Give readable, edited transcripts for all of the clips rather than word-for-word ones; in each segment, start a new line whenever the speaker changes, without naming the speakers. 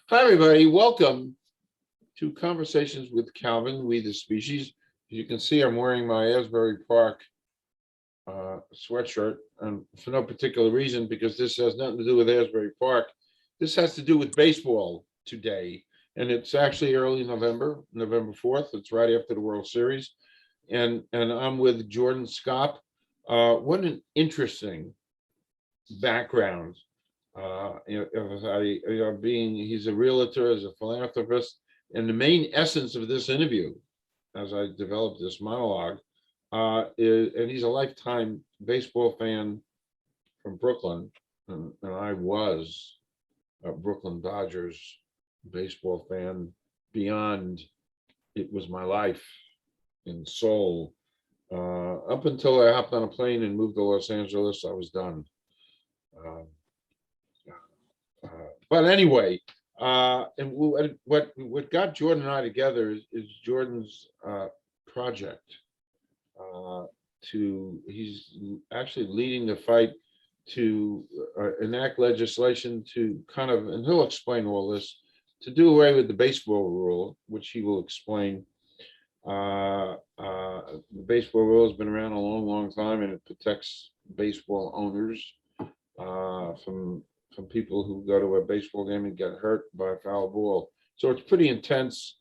Hi, everybody. Welcome to Conversations with Calvin, We the Species. As you can see, I'm wearing my Asbury Park sweatshirt, and for no particular reason, because this has nothing to do with Asbury Park. This has to do with baseball today, and it's actually early November, November 4th. It's right after the World Series, and I'm with Jordan Skopp. What an interesting background. He's a realtor, as a philanthropist, and the main essence of this interview, as I developed this monologue, and he's a lifetime baseball fan from Brooklyn, and I was a Brooklyn Dodgers baseball fan beyond it was my life and soul. Up until I hopped on a plane and moved to Los Angeles, I was done. But anyway, and what got Jordan and I together is Jordan's project. He's actually leading the fight to enact legislation to kind of, and he'll explain all this, to do away with the baseball rule, which he will explain. The baseball rule has been around a long, long time, and it protects baseball owners from people who go to a baseball game and get hurt by a foul ball. So it's pretty intense.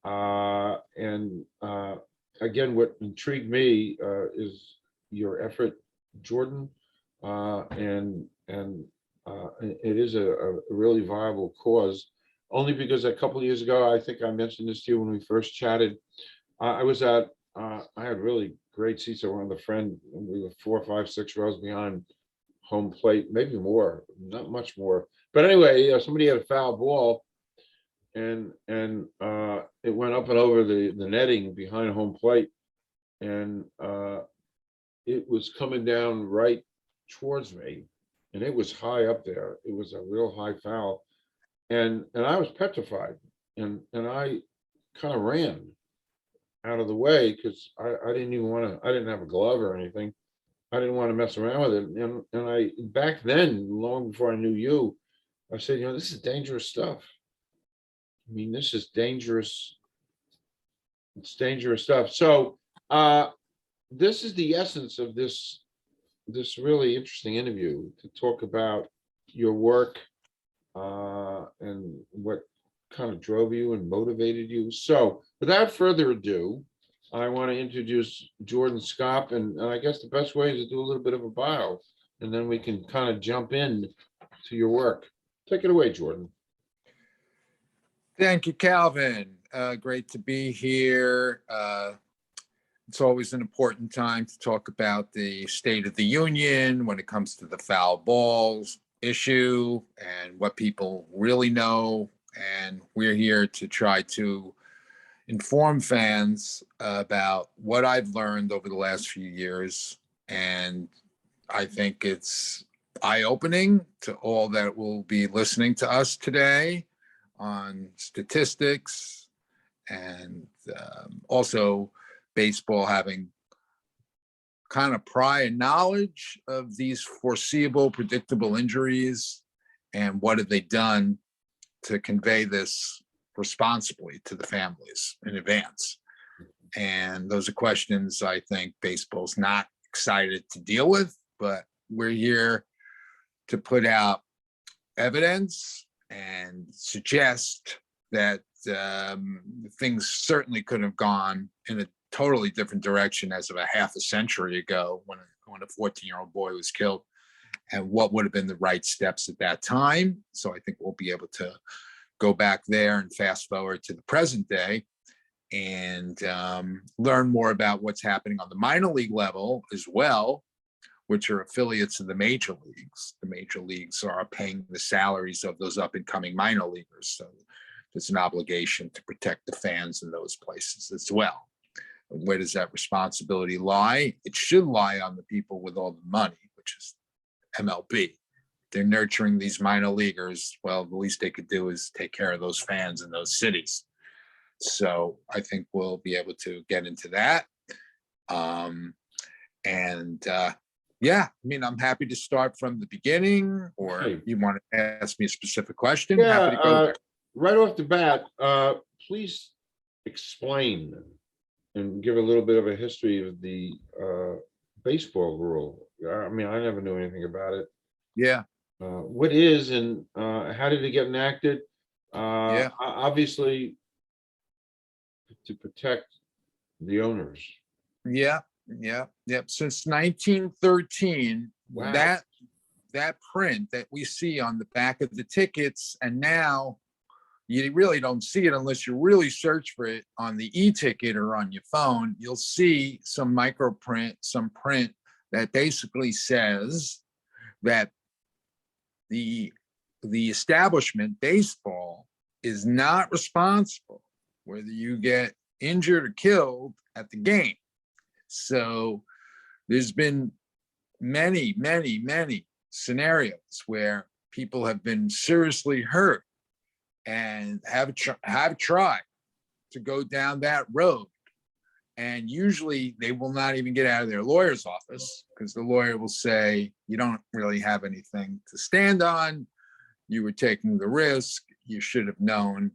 And again, what intrigued me is your effort, Jordan, and it is a really viable cause. Only because a couple of years ago, I think I mentioned this to you when we first chatted. I was at, I had really great seats. I went with a friend, and we were 4, 5, 6 rows behind home plate, maybe more, not much more. But anyway, somebody had a foul ball, and it went up and over the netting behind home plate, and it was coming down right towards me, and it was high up there. It was a real high foul, and I was petrified, and I kind of ran out of the way because I didn't even want to. I didn't have a glove or anything. I didn't want to mess around with it. And I, back then, long before I knew you, I said, this is dangerous stuff. I mean, this is dangerous. It's dangerous stuff. So this is the essence of this really interesting interview, to talk about your work and what kind of drove you and motivated you. So without further ado, I want to introduce Jordan Skopp, and I guess the best way is to do a little bit of a bio, and then we can kind of jump in to your work. Take it away, Jordan.
Thank you, Calvin. Great to be here. It's always an important time to talk about the State of the Union when it comes to the foul balls issue and what people really know. And we're here to try to inform fans about what I've learned over the last few years. And I think it's eye-opening to all that will be listening to us today on statistics, and also baseball having kind of prior knowledge of these foreseeable, predictable injuries, and what have they done to convey this responsibly to the families in advance. And those are questions I think baseball's not excited to deal with, but we're here to put out evidence and suggest that things certainly could have gone in a totally different direction as of a half a century ago when a 14-year-old boy was killed, and what would have been the right steps at that time. So I think we'll be able to go back there and fast forward to the present day and learn more about what's happening on the minor league level as well, which are affiliates of the major leagues. The major leagues are paying the salaries of those up and coming minor leaguers. So there's an obligation to protect the fans in those places as well. Where does that responsibility lie? It should lie on the people with all the money, which is MLB. They're nurturing these minor leaguers. Well, the least they could do is take care of those fans in those cities. So I think we'll be able to get into that. Yeah, I mean, I'm happy to start from the beginning, or you want to ask me a specific question?
Yeah,
Happy to go there.
right off the bat, please explain and give a little bit of a history of the baseball rule. I mean, I never knew anything about it.
Yeah,
What is and how did it get enacted?
yeah,
Obviously, to protect the owners.
yeah, yeah, yep. Since 1913,
Wow.
that print that we see on the back of the tickets, and now you really don't see it unless you really search for it on the e-ticket or on your phone. You'll see some micro print, some print that basically says that the establishment baseball is not responsible whether you get injured or killed at the game. So there's been many scenarios where people have been seriously hurt and have tried to go down that road. And usually they will not even get out of their lawyer's office because the lawyer will say, you don't really have anything to stand on. You were taking the risk. You should have known.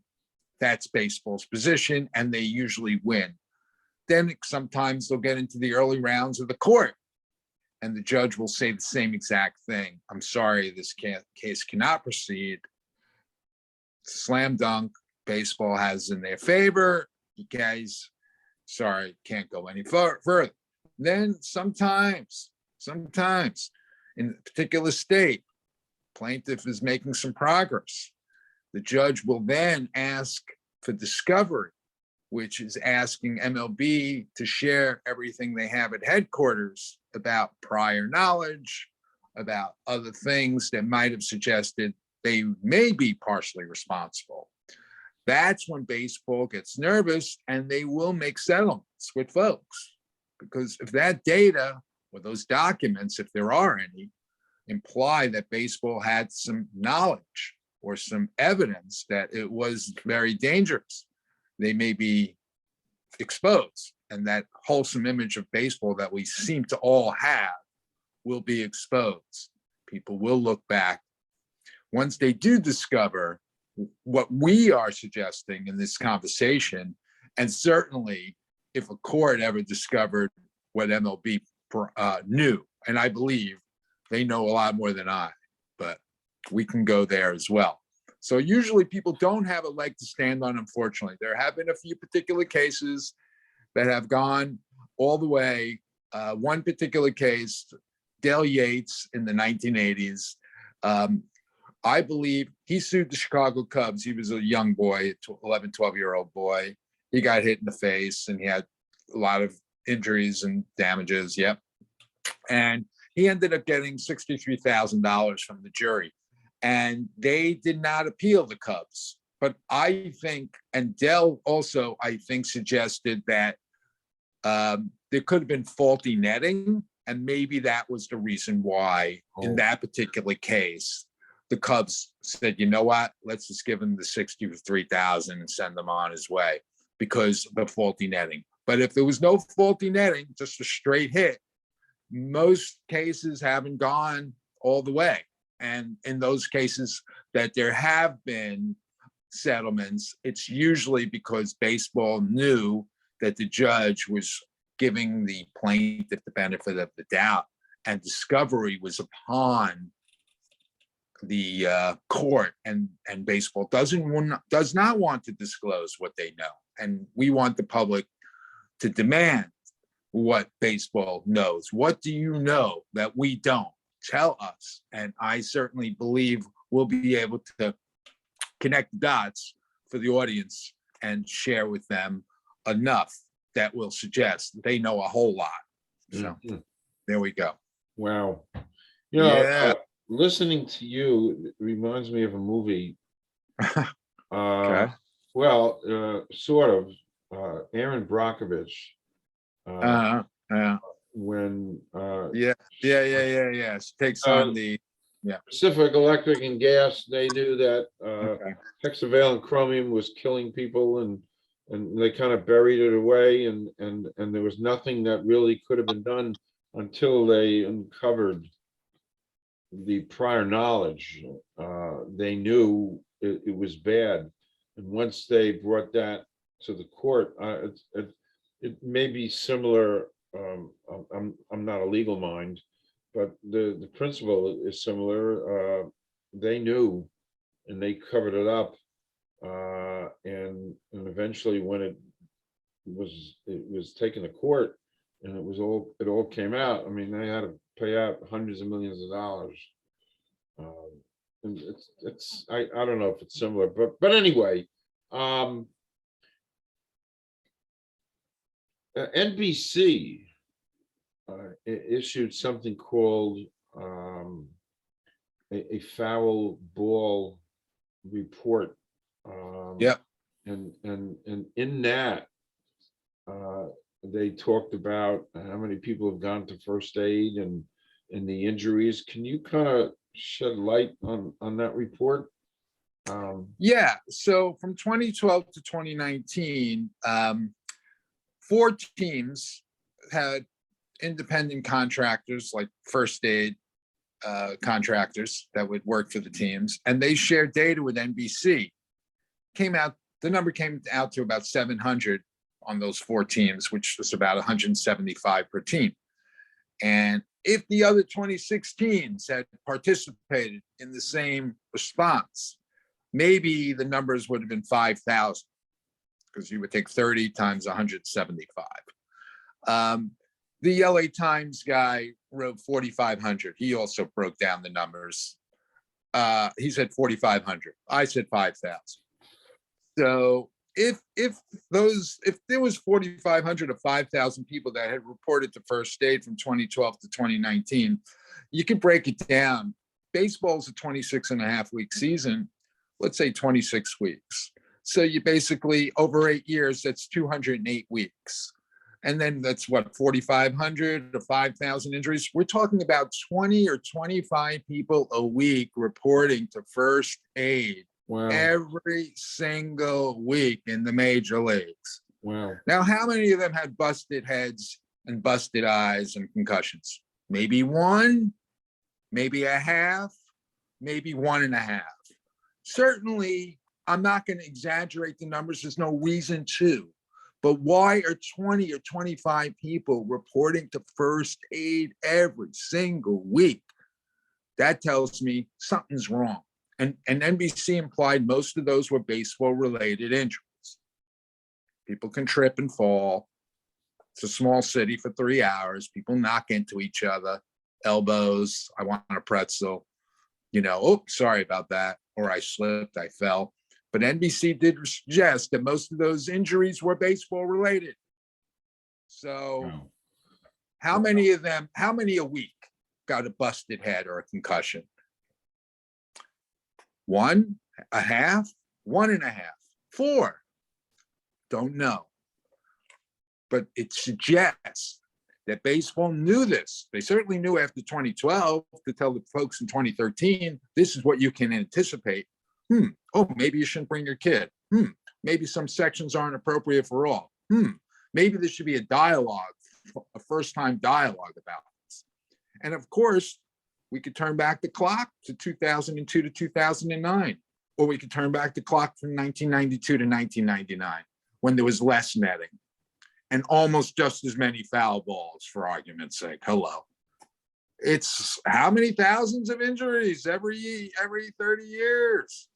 That's baseball's position, and they usually win. Then sometimes they'll get into the early rounds of the court, and the judge will say the same exact thing. I'm sorry, this case cannot proceed. Slam dunk. Baseball has in their favor. You guys, sorry, can't go any further. Then sometimes in a particular state, plaintiff is making some progress. The judge will then ask for discovery, which is asking MLB to share everything they have at headquarters about prior knowledge, about other things that might have suggested they may be partially responsible. That's when baseball gets nervous and they will make settlements with folks. Because if that data or those documents, if there are any, imply that baseball had some knowledge or some evidence that it was very dangerous, they may be exposed. And that wholesome image of baseball that we seem to all have will be exposed. People will look back. Once they do discover what we are suggesting in this conversation, and certainly if a court ever discovered what MLB knew, and I believe they know a lot more than I, but we can go there as well. So usually people don't have a leg to stand on, unfortunately. There have been a few particular cases that have gone all the way. One particular case, Dale Yates in the 1980s, I believe he sued the Chicago Cubs. He was a young boy, 11, 12-year-old boy. He got hit in the face and he had a lot of injuries and damages. Yep. And he ended up getting $63,000 from the jury. And they did not appeal the Cubs. But I think, and Dell also, I think, suggested that there could have been faulty netting. And maybe that was the reason why, in that particular case, the Cubs said, you know what, let's just give him the $63,000 and send him on his way because of the faulty netting. But if there was no faulty netting, just a straight hit, most cases haven't gone all the way. And in those cases that there have been settlements, it's usually because baseball knew that the judge was giving the plaintiff the benefit of the doubt, and discovery was upon the court, and baseball does not want to disclose what they know, and we want the public to demand what baseball knows. What do you know that we don't? Tell us. And I certainly believe we'll be able to connect the dots for the audience and share with them enough that will suggest they know a whole lot. So there we go.
Wow.
Yeah.
Listening to you reminds me of a movie.
Okay.
Sort of. Aaron Brockovich. When
Yeah. She takes on the
Pacific Electric and Gas, they knew that hexavalent chromium was killing people, and they kind of buried it away, and there was nothing that really could have been done until they uncovered the prior knowledge. They knew it was bad. And once they brought that to the court, it may be similar. I'm not a legal mind, but the principle is similar. They knew, and they covered it up. And eventually, when it was taken to court, and it all came out. I mean, they had to pay out hundreds of millions of dollars. And I don't know if it's similar, but anyway, NBC issued something called a foul ball report.
Yep.
And in that, they talked about how many people have gone to first aid and the injuries. Can you kind of shed light on that report?
Yeah. So from 2012 to 2019, 4 teams had independent contractors like first aid contractors that would work for the teams, and they shared data with NBC. The number came out to about 700 on those 4 teams, which was about 175 per team. And if the other 26 teams had participated in the same response, maybe the numbers would have been 5,000, because you would take 30 times 175. The LA Times guy wrote 4,500. He also broke down the numbers. He said 4,500. I said 5,000. So if there was 4,500 or 5,000 people that had reported to first aid from 2012 to 2019, you could break it down. Baseball's a 26 and a half week season. Let's say 26 weeks. So you basically, over 8 years, that's 208 weeks. And then that's what, 4,500 to 5,000 injuries. We're talking about 20 or 25 people a week reporting to first aid.
Wow.
Every single week in the major leagues.
Wow.
Now, how many of them had busted heads and busted eyes and concussions? Maybe 1, maybe a half, maybe 1.5. Certainly, I'm not going to exaggerate the numbers. There's no reason to. But why are 20 or 25 people reporting to first aid every single week? That tells me something's wrong. And NBC implied most of those were baseball-related injuries. People can trip and fall. It's a small city for 3 hours. People knock into each other, elbows. I want a pretzel. Oh, sorry about that. Or I slipped, I fell. But NBC did suggest that most of those injuries were baseball-related. So
Wow.
how many a week got a busted head or a concussion? 1, a half, 1.5, 4. Don't know. But it suggests that baseball knew this. They certainly knew after 2012 to tell the folks in 2013, this is what you can anticipate. Oh, maybe you shouldn't bring your kid. Maybe some sections aren't appropriate for all. Maybe there should be a dialogue, a first-time dialogue about this. And of course, we could turn back the clock to 2002 to 2009, or we could turn back the clock from 1992 to 1999, when there was less netting and almost just as many foul balls, for argument's sake. Hello. It's how many thousands of injuries every 30 years?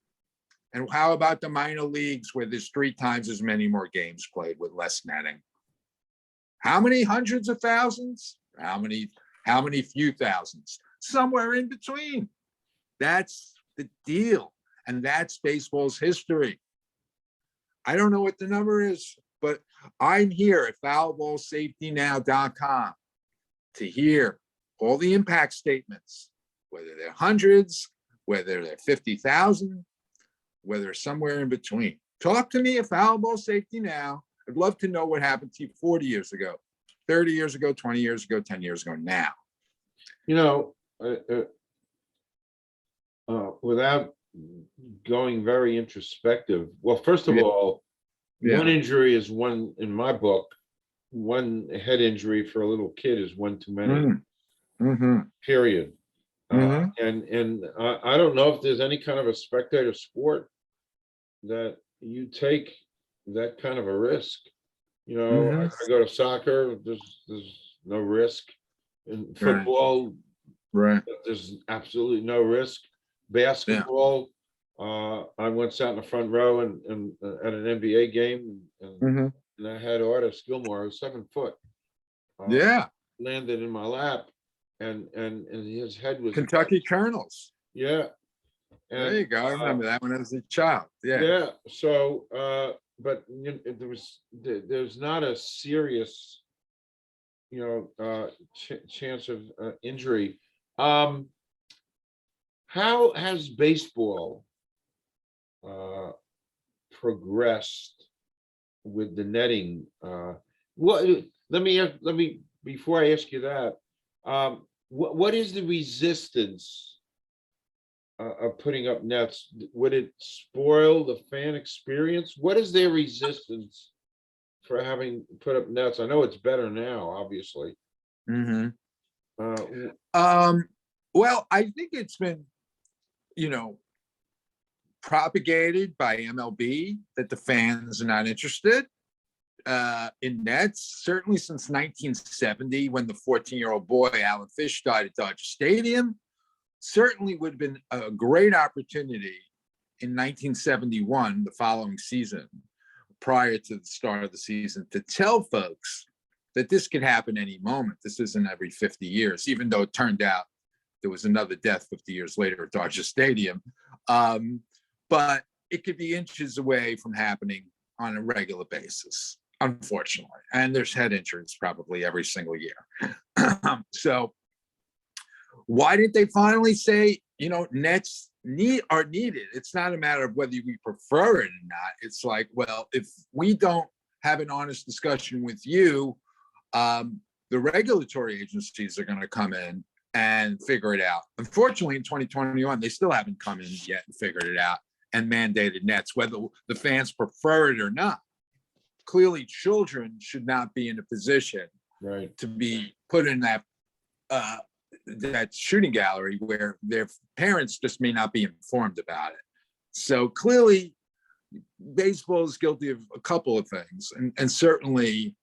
And how about the minor leagues, where there's 3 times as many more games played with less netting? How many hundreds of thousands? How many few thousands? Somewhere in between. That's the deal. And that's baseball's history. I don't know what the number is, but I'm here at foulballsafetynow.com to hear all the impact statements, whether they're hundreds, whether they're 50,000, whether they're somewhere in between. Talk to me at Foul Ball Safety Now. I'd love to know what happened to you 40 years ago, 30 years ago, 20 years ago, 10 years ago now.
Without going very introspective, well, first of all, one injury is one, in my book, one head injury for a little kid is one too many. Period. And I don't know if there's any kind of a spectator sport that you take that kind of a risk.
Hmm.
I go to soccer, there's no risk. In
Right.
football,
Right.
there's absolutely no risk.
Yeah.
Basketball, I once sat in the front row and at an NBA game,
Hmm.
and I had Artis Gilmore, who's 7 foot, uh,
Yeah.
landed in my lap, and his head was about,
Kentucky Colonels.
yeah,
There
and
you go. I remember that when I was a child. Yeah.
yeah. So, but there's not a serious, chance of injury. Um, how has baseball uh, progressed with the netting? What? Let me before I ask you that. What is the resistance of putting up nets? Would it spoil the fan experience? What is their resistance for having put up nets? I know it's better now, obviously.
Hmm.
Uh,
Well, I think it's been, you know, propagated by MLB that the fans are not interested in nets, certainly since 1970, when the 14-year-old boy, Alan Fish, died at Dodger Stadium. Certainly would have been a great opportunity in 1971, the following season, prior to the start of the season, to tell folks that this could happen any moment. This isn't every 50 years, even though it turned out there was another death 50 years later at Dodger Stadium. But it could be inches away from happening on a regular basis, unfortunately. And there's head injuries probably every single year. So why did they finally say, nets are needed? It's not a matter of whether we prefer it or not. It's like, well, if we don't have an honest discussion with you, the regulatory agencies are going to come in and figure it out. Unfortunately, in 2021, they still haven't come in yet and figured it out and mandated nets, whether the fans prefer it or not. Clearly, children should not be in a position
right.
to be put in that shooting gallery where their parents just may not be informed about it. So clearly, baseball is guilty of a couple of things, and certainly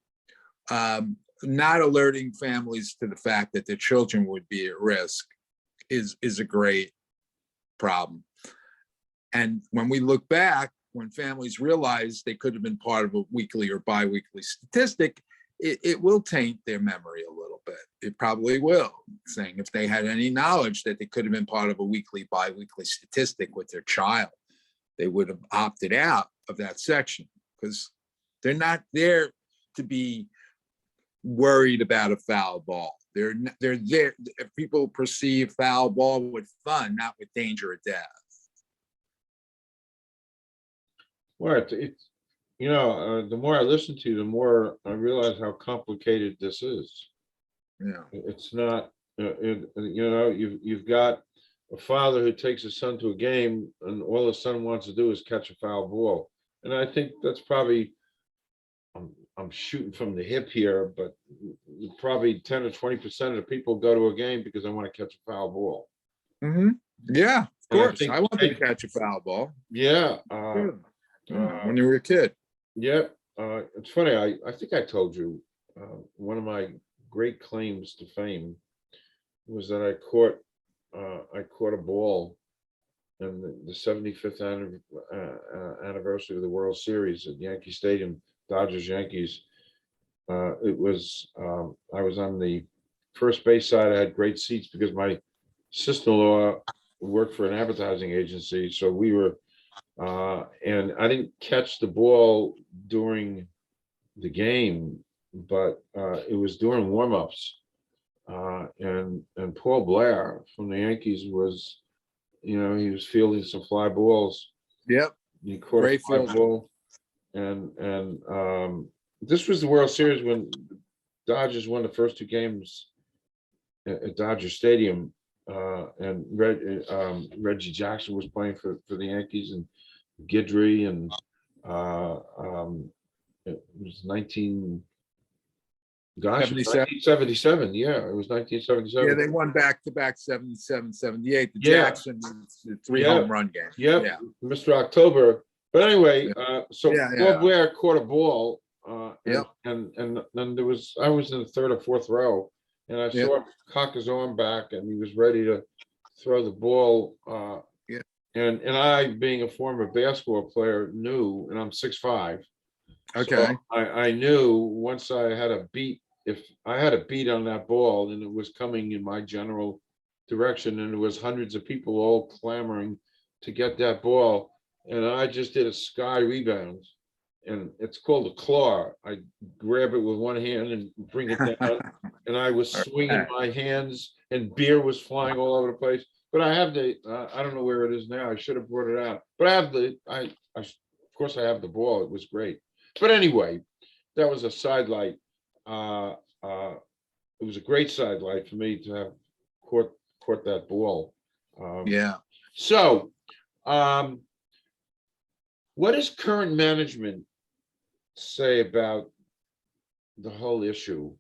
not alerting families to the fact that their children would be at risk is a great problem. And when we look back, when families realize they could have been part of a weekly or biweekly statistic, it will taint their memory a little bit. It probably will, saying if they had any knowledge that they could have been part of a weekly, biweekly statistic with their child, they would have opted out of that section, because they're not there to be worried about a foul ball. They're there. If people perceive foul ball with fun, not with danger or death.
Well, the more I listen to you, the more I realize how complicated this is.
Yeah.
It's not, you've got a father who takes his son to a game, and all his son wants to do is catch a foul ball. And I think that's probably, I'm shooting from the hip here, but probably 10 or 20% of the people go to a game because they want to catch a foul ball.
Mm-hmm. Yeah, of
And I
course.
think,
I wanted to catch a foul ball.
yeah,
When you were a kid.
yeah. It's funny. I think I told you, one of my great claims to fame was that I caught a ball in the 75th anniversary of the World Series at Yankee Stadium, Dodgers Yankees. I was on the first base side. I had great seats because my sister-in-law worked for an advertising agency, so we were. And I didn't catch the ball during the game, but it was during warmups. And Paul Blair from the Yankees was, he was fielding some fly balls.
Yep.
He caught a
Great
fly
fielder.
ball, and this was the World Series when Dodgers won the first two games at Dodger Stadium, and Reggie Jackson was playing for the Yankees, and Guidry, and it was
77.
1977. Yeah, it was
Yeah,
1977.
they won back-to-back 77, 78. The
Yeah,
Jackson was a 3
yeah,
home run game.
yeah.
Yeah.
Mr. October But anyway, so
Yeah,
Bob
yeah.
Blair caught a ball,
Yep.
and then I was in the third or fourth row, and I
Yep.
saw him cock his arm back, and he was ready to throw the ball.
Yeah.
And I, being a former basketball player, knew, and I'm 6'5", so
Okay.
I knew once I had a beat, if I had a beat on that ball, and it was coming in my general direction, and there was hundreds of people all clamoring to get that ball, and I just did a sky rebound, and it's called a claw. I grab it with one hand and bring it down, and I was
All
swinging
right.
my hands, and beer was flying all over the place. But I have I don't know where it is now. I should have brought it out. But I have of course I have the ball. It was great. But anyway, that was a sidelight. Uh, uh, it was a great sidelight for me to have caught that ball. Um,
Yeah.
so, um, what does current management say about the whole issue?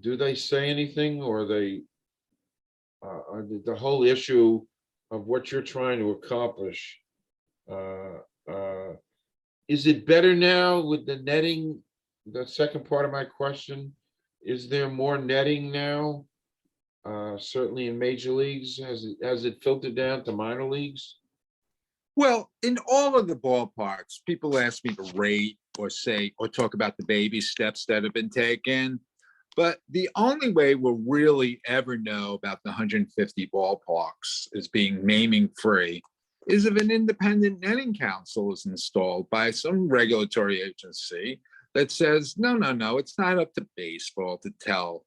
Do they say anything, or the whole issue of what you're trying to accomplish? Uh, uh, is it better now with the netting? The second part of my question, is there more netting now? Certainly in major leagues, has it filtered down to minor leagues?
Well, in all of the ballparks, people ask me to rate or say or talk about the baby steps that have been taken. But the only way we'll really ever know about the 150 ballparks as being naming free is if an independent netting council is installed by some regulatory agency that says, no, no, no, it's not up to baseball to tell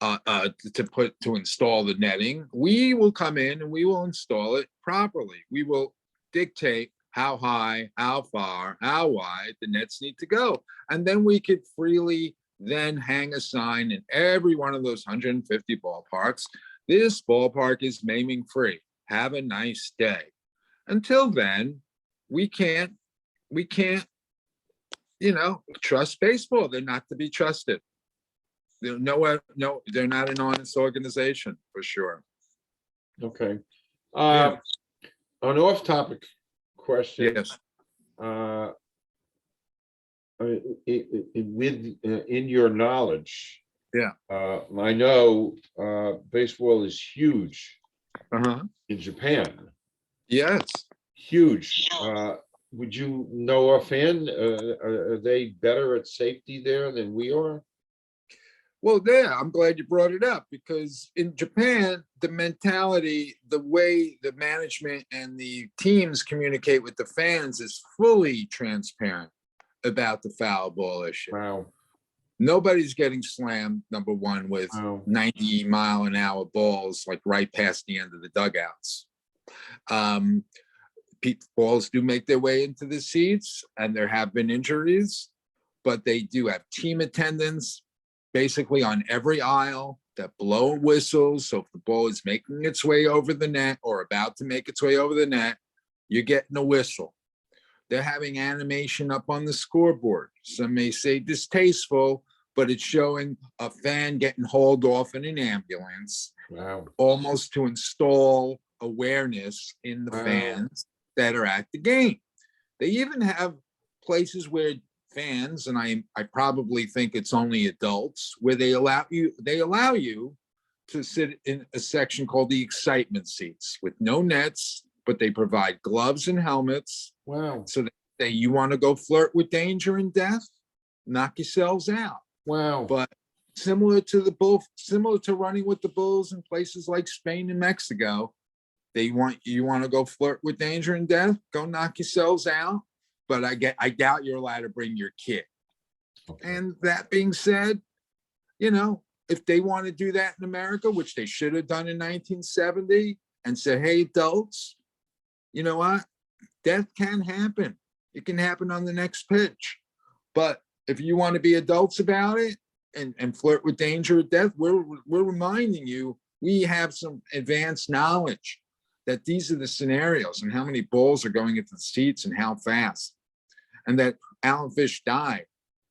to install the netting. We will come in and we will install it properly. We will dictate how high, how far, how wide the nets need to go, and then we could freely then hang a sign in every one of those 150 ballparks. This ballpark is naming free. Have a nice day. Until then, we can't we can't trust baseball. They're not to be trusted. No, they're not an honest organization for sure.
Okay.
Yeah.
An off-topic question.
Yes.
Uh, with in your knowledge,
Yeah.
I know baseball is huge
Uh-huh.
in Japan.
Yes.
Huge. Would you know offhand? Are they better at safety there than we are?
Well, yeah, I'm glad you brought it up because in Japan, the mentality, the way the management and the teams communicate with the fans is fully transparent about the foul ball issue.
Wow.
Nobody's getting slammed, number one, with
Wow.
90-mile-an-hour balls like right past the end of the dugouts. Um, balls do make their way into the seats, and there have been injuries, but they do have team attendants basically on every aisle that blow whistles. So if the ball is making its way over the net or about to make its way over the net, you're getting a whistle. They're having animation up on the scoreboard. Some may say distasteful, but it's showing a fan getting hauled off in an ambulance,
Wow.
almost to install awareness in the
Wow.
fans that are at the game. They even have places where fans, and I probably think it's only adults, where they allow you to sit in a section called the excitement seats with no nets, but they provide gloves and helmets.
Wow.
So that you want to go flirt with danger and death, knock yourselves out.
Wow.
But similar to running with the bulls in places like Spain and Mexico, you want to go flirt with danger and death, go knock yourselves out. But I doubt you're allowed to bring your kid.
Okay.
And that being said, if they want to do that in America, which they should have done in 1970, and said, hey, adults, you know what? Death can happen. It can happen on the next pitch. But if you want to be adults about it and flirt with danger or death, we're reminding you we have some advanced knowledge that these are the scenarios and how many balls are going into the seats and how fast. And that Alan Fish died.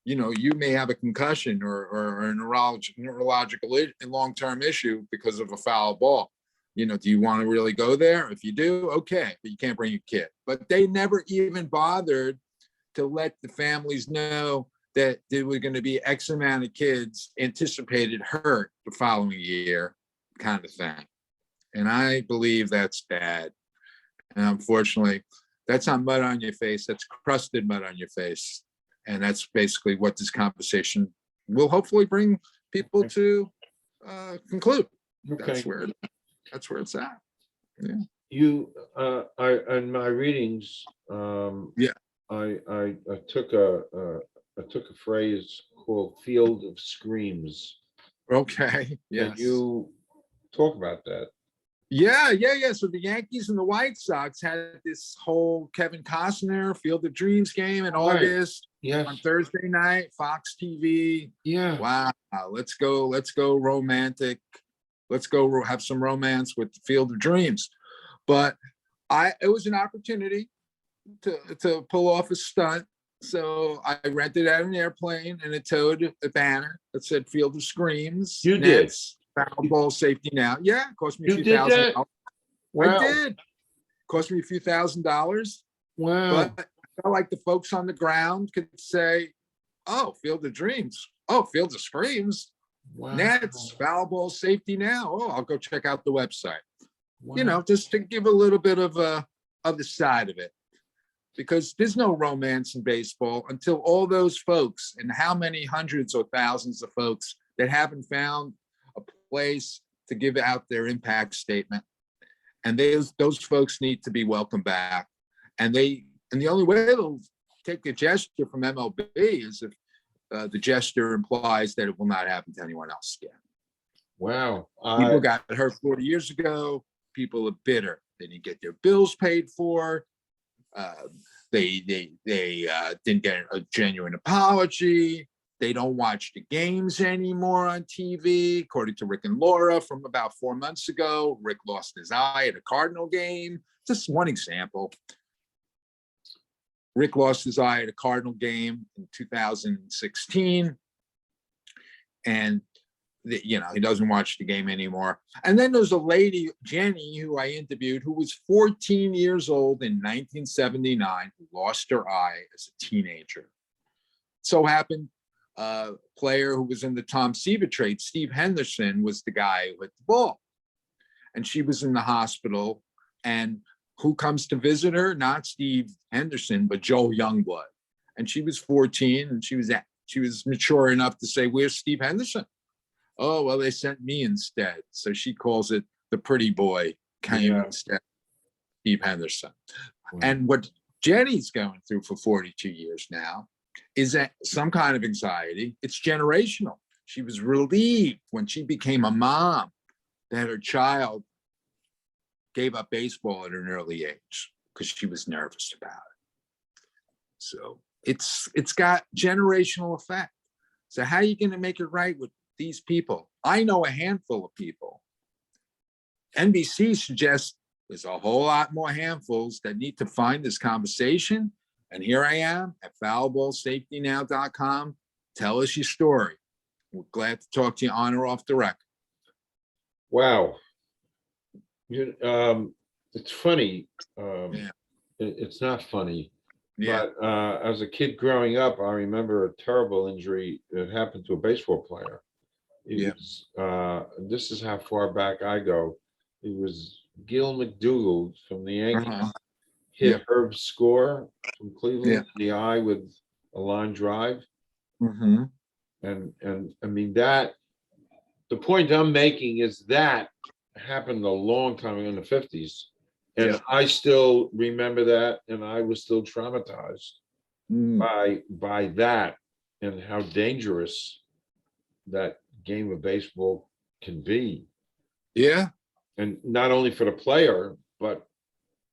You may have a concussion or a neurological long-term issue because of a foul ball. Do you want to really go there? If you do, okay, but you can't bring your kid. But they never even bothered to let the families know that there were going to be X amount of kids anticipated hurt the following year, kind of thing. And I believe that's bad. And unfortunately, that's not mud on your face. That's crusted mud on your face. And that's basically what this conversation will hopefully bring people to conclude.
Okay.
That's where it's at. Yeah.
In my readings,
Yeah.
I took a phrase called "field of screams."
Okay.
Can
Yes.
you talk about that?
Yeah. So the Yankees and the White Sox had this whole Kevin Costner Field of Dreams game in
Right.
August
Yes.
on Thursday night, Fox TV.
Yeah.
Wow. Let's go romantic. Let's go have some romance with the Field of Dreams. But it was an opportunity to pull off a stunt. So I rented out an airplane and it towed a banner that said Field of Screams.
You did.
Nets, foul ball safety now. Yeah, it cost me a
You
few
did
thousand
that?
dollars.
Wow.
I did. Cost me a few $1,000s.
Wow.
But I felt like the folks on the ground could say, oh, Field of Dreams. Oh, Field of Screams.
Wow.
Nets, foul ball safety now. Oh, I'll go check out the website.
Wow.
Just to give a little bit of the side of it. Because there's no romance in baseball until all those folks, and how many hundreds or thousands of folks that haven't found a place to give out their impact statement. And those folks need to be welcomed back. And the only way they'll take a gesture from MLB is if the gesture implies that it will not happen to anyone else again.
Wow.
People got hurt 40 years ago. People are bitter. They didn't get their bills paid for. They didn't get a genuine apology. They don't watch the games anymore on TV. According to Rick and Laura from about 4 months ago, Rick lost his eye at a Cardinal game. Just one example. Rick lost his eye at a Cardinal game in 2016. And he doesn't watch the game anymore. And then there's a lady, Jenny, who I interviewed, who was 14 years old in 1979, who lost her eye as a teenager. So happened, a player who was in the Tom Seaver trade, Steve Henderson, was the guy who hit the ball. And she was in the hospital. And who comes to visit her? Not Steve Henderson, but Joel Youngblood. And she was 14, and she was mature enough to say, "Where's Steve Henderson?" "Oh, well, they sent me instead." So she calls it the pretty boy came instead of Steve Henderson. Wow. And what Jenny's going through for 42 years now is that some kind of anxiety. It's generational. She was relieved when she became a mom that her child gave up baseball at an early age because she was nervous about it. So it's got generational effect. So how are you going to make it right with these people? I know a handful of people. NBC suggests there's a whole lot more handfuls that need to find this conversation. And here I am at foulballsafetynow.com. Tell us your story. We're glad to talk to you on or off the record.
Wow. It's funny. It's not funny.
Yeah.
But as a kid growing up, I remember a terrible injury that happened to a baseball player. This is how far back I go. It was Gil McDougall from the Yankees. Hit Herb Score from Cleveland in the eye with a line drive.
Mm-hmm.
And I mean, that the point I'm making is that happened a long time ago in the 50s. And I still remember that, and I was still traumatized by that and how dangerous that game of baseball can be.
Yeah.
And not only for the player, but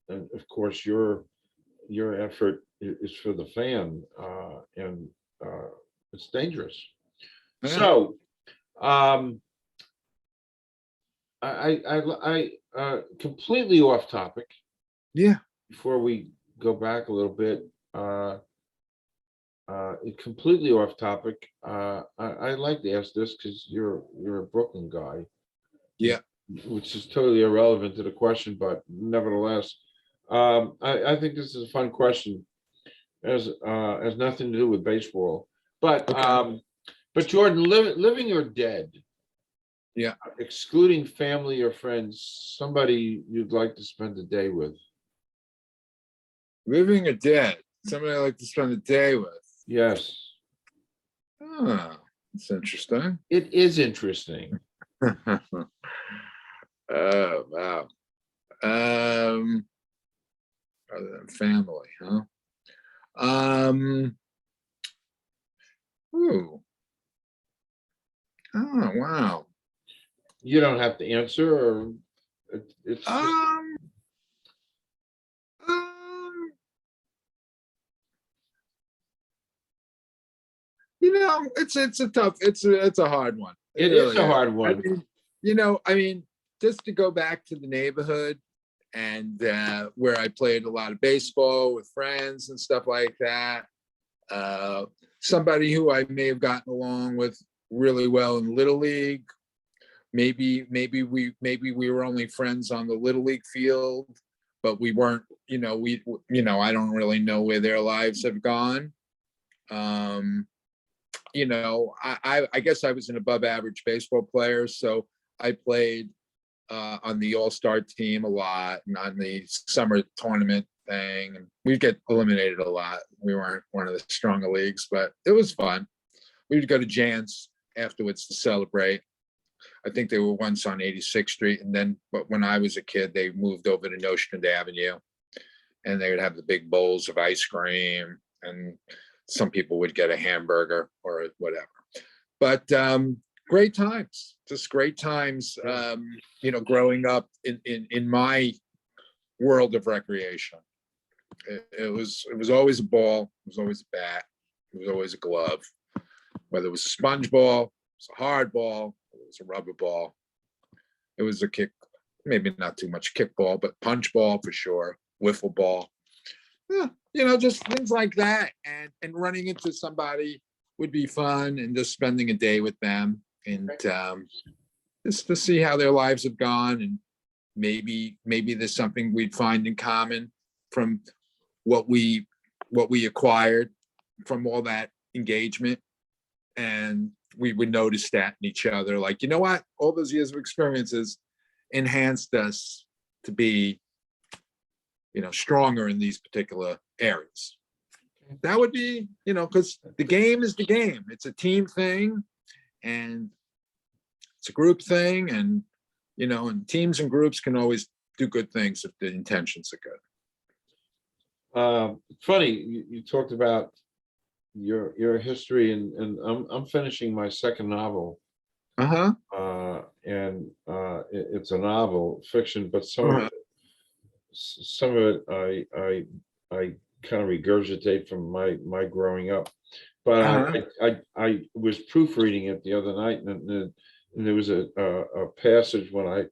and of course your effort is for the fan, and it's dangerous. Yeah. So I completely off topic.
Yeah.
Before we go back a little bit, completely off topic. I like to ask this because you're a Brooklyn guy.
Yeah.
which is totally irrelevant to the question, but nevertheless, I think this is a fun question. Has nothing to do with baseball, but
Okay.
Jordan, living or dead,
Yeah.
excluding family or friends, somebody you'd like to spend the day with.
Living or dead? Somebody I like to spend the day with.
Yes,
Oh, that's interesting.
it is interesting.
Oh, wow. Other than family, huh? Um, ooh. Oh, wow.
You don't have to answer, or it's just
Um, um, it's a hard one. It
it is
really
a
is.
hard
I
one.
mean, just to go back to the neighborhood and where I played a lot of baseball with friends and stuff like that. Uh, Somebody who I may have gotten along with really well in Little League. Maybe we were only friends on the Little League field, but we weren't. I don't really know where their lives have gone. Um, I guess I was an above average baseball player, so I played on the all-star team a lot and on the summer tournament thing. And we'd get eliminated a lot. We weren't one of the stronger leagues, but it was fun. We'd go to Jan's afterwards to celebrate. I think they were once on 86th Street. But when I was a kid, they moved over to Nostrand Avenue and they would have the big bowls of ice cream, and some people would get a hamburger or whatever. But great times, just great times. Growing up in my world of recreation, it was always a ball, it was always a bat, it was always a glove. Whether it was a sponge ball, it was a hard ball, it was a rubber ball, it was a kick, maybe not too much kickball, but punch ball for sure, wiffle ball. Yeah, just things like that, and running into somebody would be fun, and just spending a day with them, and just to see how their lives have gone, and maybe there's something we'd find in common from what we acquired from all that engagement, and we would notice that in each other, like, you know what, all those years of experiences enhanced us to be stronger in these particular areas. That would be, because the game is the game. It's a team thing, and it's a group thing, and and teams and groups can always do good things if the intentions are good.
Funny, you talked about your history, and I'm finishing my second novel,
Uh-huh.
and it's a novel fiction, but
Uh-huh.
some of it I kind of regurgitate from my growing up. But
Uh-huh.
I was proofreading it the other night, and there was a passage when I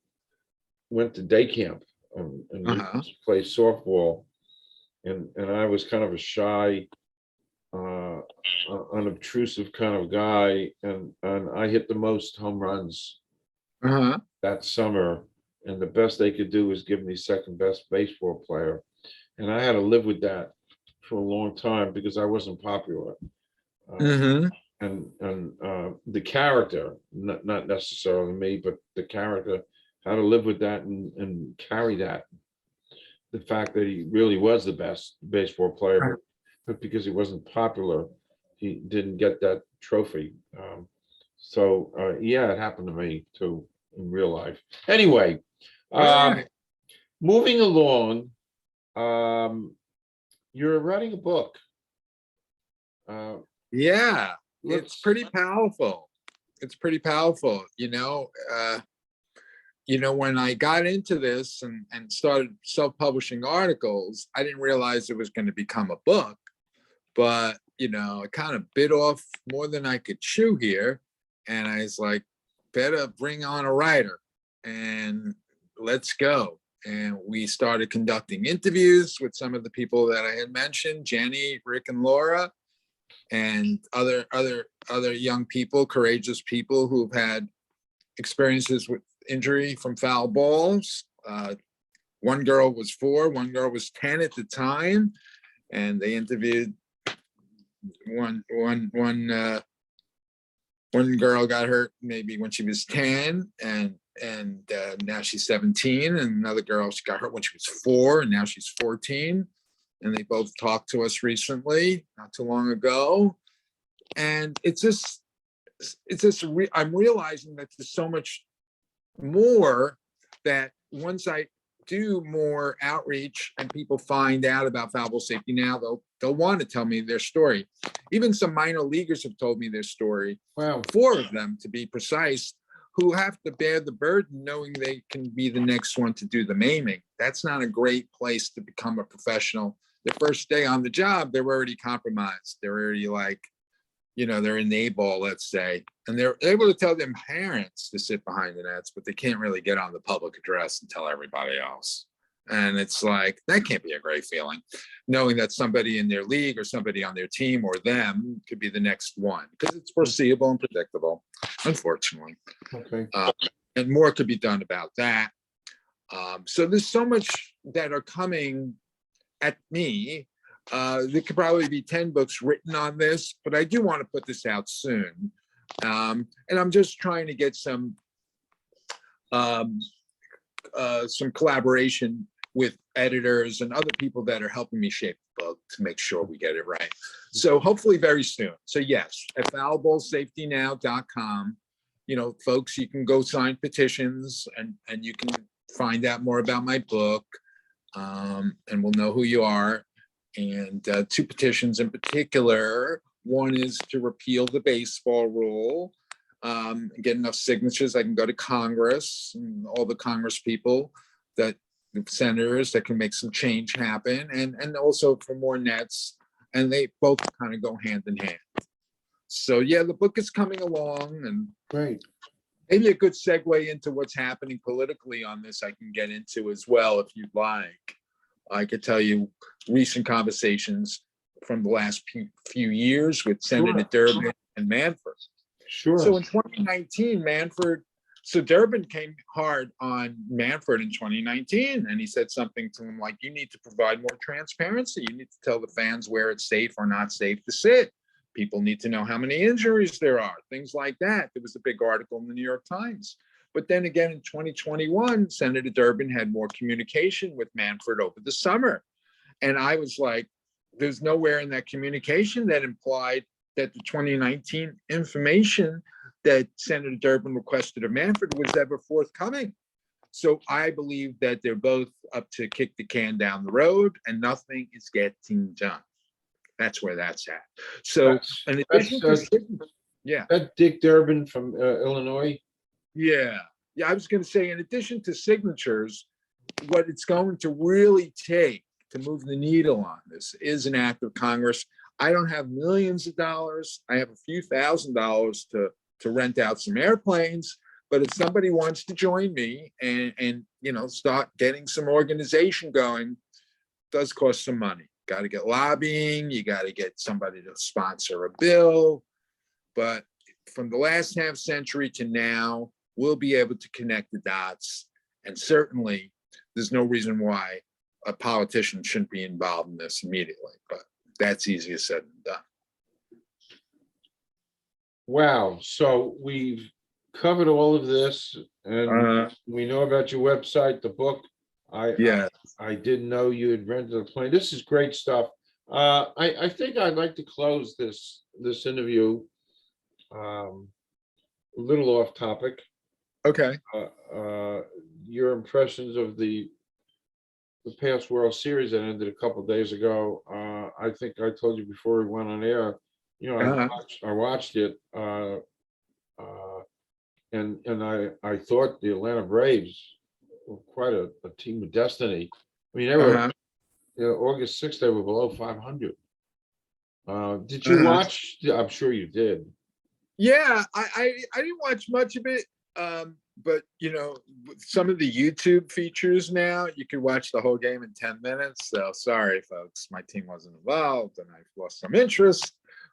went to day camp, and we
Uh-huh.
play softball, and I was kind of a shy, uh, unobtrusive kind of guy, and I hit the most home runs
Uh-huh.
that summer, and the best they could do was give me second best baseball player, and I had to live with that for a long time because I wasn't popular.
Mm-hmm.
And the character, not necessarily me, but the character, how to live with that and carry that. The fact that he really was the best baseball player, but because he wasn't popular, he didn't get that trophy. Yeah, it happened to me too in real life. Anyway,
Right.
moving along, um, you're writing a book. Uh,
Yeah, it's
let's
pretty powerful. It's pretty powerful. When I got into this and started self-publishing articles, I didn't realize it was going to become a book, but I kind of bit off more than I could chew here. And I was like, better bring on a writer and let's go. And we started conducting interviews with some of the people that I had mentioned, Jenny, Rick, and Laura, and other young people, courageous people who've had experiences with injury from foul balls. One girl was 4, one girl was 10 at the time, and they interviewed one girl got hurt maybe when she was 10, and now she's 17, and another girl, she got hurt when she was 4, and now she's 14. And they both talked to us recently, not too long ago. And I'm realizing that there's so much more, that once I do more outreach and people find out about foul ball safety now, they'll want to tell me their story. Even some minor leaguers have told me their story.
Wow.
4 of them, to be precise, who have to bear the burden knowing they can be the next one to do the maiming. That's not a great place to become a professional. The first day on the job, they're already compromised. They're already like, they're in A-ball, let's say, and they're able to tell their parents to sit behind the nets, but they can't really get on the public address and tell everybody else. And it's like, that can't be a great feeling, knowing that somebody in their league or somebody on their team or them could be the next one, because it's foreseeable and predictable, unfortunately.
Okay.
And more could be done about that. So there's so much that are coming at me. There could probably be 10 books written on this, but I do want to put this out soon. And I'm just trying to get some collaboration with editors and other people that are helping me shape the book to make sure we get it right. So hopefully very soon. So yes, at foulballsafetynow.com, folks, you can go sign petitions and you can find out more about my book, and we'll know who you are. And 2 petitions in particular. One is to repeal the baseball rule, get enough signatures. I can go to Congress and all the Congress people, the senators that can make some change happen, and also for more nets. And they both kind of go hand in hand. So yeah, the book is coming along, and
Great.
maybe a good segue into what's happening politically on this I can get into as well, if you'd like. I could tell you recent conversations from the last few years with Senator Durbin and Manford.
Sure.
So in 2019, Durbin came hard on Manford in 2019, and he said something to him like, you need to provide more transparency. You need to tell the fans where it's safe or not safe to sit. People need to know how many injuries there are, things like that. There was a big article in the New York Times. But then again, in 2021, Senator Durbin had more communication with Manford over the summer. And I was like, there's nowhere in that communication that implied that the 2019 information that Senator Durbin requested of Manford was ever forthcoming. So I believe that they're both up to kick the can down the road, and nothing is getting done. That's where that's at. So in addition to
that Dick Durbin from Illinois.
Yeah, I was going to say, in addition to signatures, what it's going to really take to move the needle on this is an act of Congress. I don't have millions of dollars. I have a few $1,000s to rent out some airplanes. But if somebody wants to join me and start getting some organization going, it does cost some money. Got to get lobbying. You got to get somebody to sponsor a bill. But from the last half century to now, we'll be able to connect the dots. And certainly, there's no reason why a politician shouldn't be involved in this immediately. But that's easier said than done.
Wow. So we've covered all of this, and we know about your website, the book. I didn't know you had rented a plane. This is great stuff. I think I'd like to close this interview a little off topic.
Okay.
Your impressions of the past World Series that ended a couple of days ago. I think I told you before we went on air. I watched it, and I thought the Atlanta Braves were quite a team of destiny. I mean, they were August 6th. They were below 500. Did you watch? I'm sure you did.
Yeah, I didn't watch much of it, but some of the YouTube features now, you can watch the whole game in 10 minutes. So sorry, folks, my team wasn't involved, and I've lost some interest.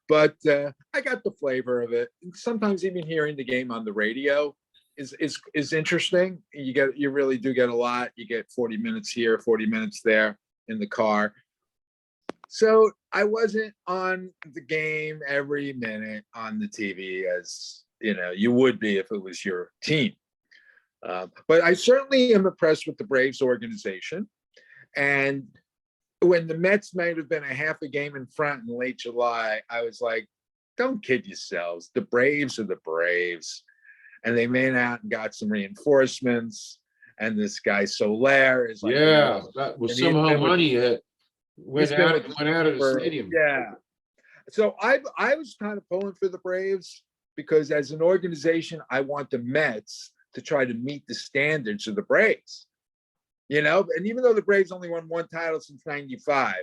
But I got the flavor of it. And sometimes even hearing the game on the radio is interesting. You really do get a lot. You get 40 minutes here, 40 minutes there in the car. So I wasn't on the game every minute on the TV as you would be if it was your team. But I certainly am impressed with the Braves organization. And when the Mets might have been a half a game in front in late July, I was like, don't kid yourselves. The Braves are the Braves. And they went out and got some reinforcements. And this guy Soler is like,
that was somehow money that went out of the stadium.
Yeah. So I was kind of pulling for the Braves because as an organization, I want the Mets to try to meet the standards of the Braves. And even though the Braves only won one title since '95,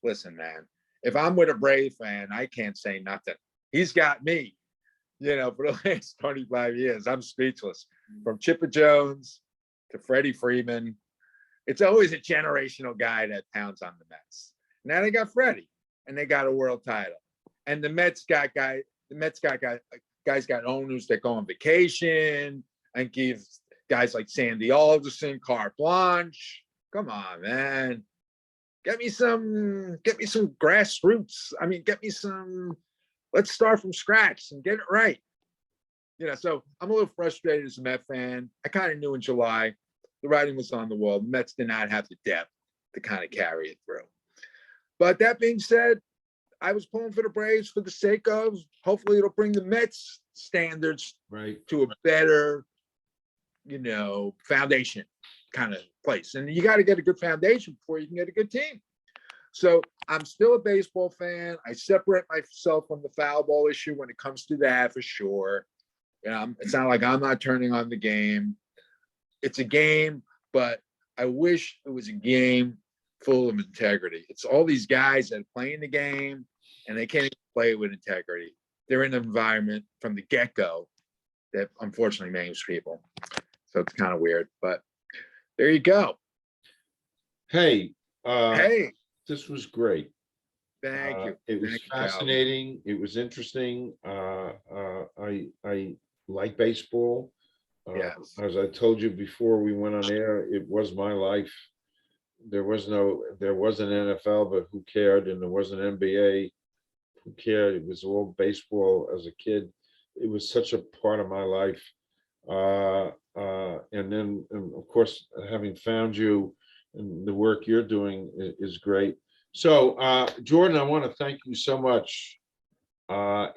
listen, man, if I'm with a Brave fan, I can't say nothing. He's got me, for the last 25 years. I'm speechless. From Chipper Jones to Freddie Freeman, it's always a generational guy that pounds on the Mets. Now they got Freddie, and they got a world title. And the Mets got guys got owners that go on vacation and give guys like Sandy Alderson carte blanche. Come on, man. Get me some grassroots. I mean, let's start from scratch and get it right. So I'm a little frustrated as a Met fan. I kind of knew in July the writing was on the wall. The Mets did not have the depth to kind of carry it through. But that being said, I was pulling for the Braves for the sake of hopefully it'll bring the Mets standards to a better, foundation kind of place. And you got to get a good foundation before you can get a good team. So I'm still a baseball fan. I separate myself from the foul ball issue when it comes to that for sure. It's not like I'm not turning on the game. It's a game, but I wish it was a game full of integrity. It's all these guys that are playing the game and they can't even play it with integrity. They're in an environment from the get-go that unfortunately maims people. So it's kind of weird, but there you go.
Hey,
Hey,
this was great.
Thank you.
It was fascinating. It was interesting. I like baseball.
Yes.
As I told you before we went on air, it was my life. There was an NFL, but who cared? And there was an NBA. Who cared? It was all baseball as a kid. It was such a part of my life. And then, of course, having found you and the work you're doing is great. So, Jordan, I want to thank you so much. I'll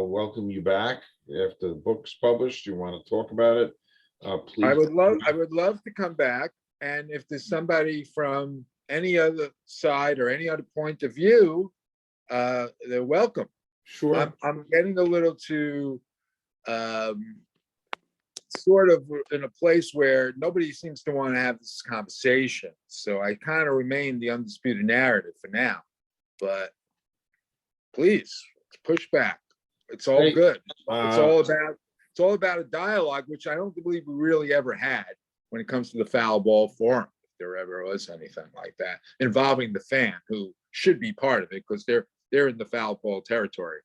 welcome you back after the book's published. You want to talk about it? Please.
I would love to come back. And if there's somebody from any other side or any other point of view, they're welcome.
Sure.
I'm getting a little too sort of in a place where nobody seems to want to have this conversation. So I kind of remain the undisputed narrative for now. But please push back. It's all good. It's all about a dialogue, which I don't believe we really ever had when it comes to the foul ball forum, if there ever was anything like that, involving the fan who should be part of it because they're in the foul ball territory.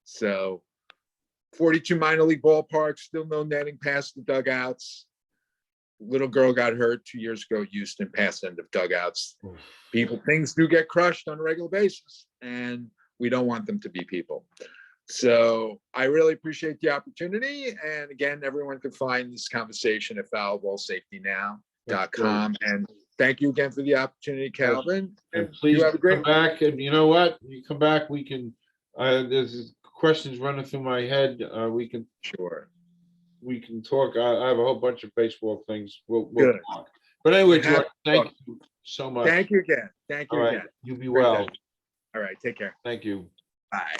So 42 minor league ballparks, still no netting past the dugouts. Little girl got hurt 2 years ago at Houston, past end of dugouts. Things do get crushed on a regular basis, and we don't want them to be people. So I really appreciate the opportunity. And again, everyone can find this conversation at foulballsafetynow.com. And thank you again for the opportunity, Calvin.
And please come back. And you know what? You come back, we can, there's questions running through my head. We can talk. I have a whole bunch of baseball things. We'll talk. But anyway, George, thank you so much.
Thank you again. Thank you again.
You be well.
All right. Take care.
Thank you.
Bye.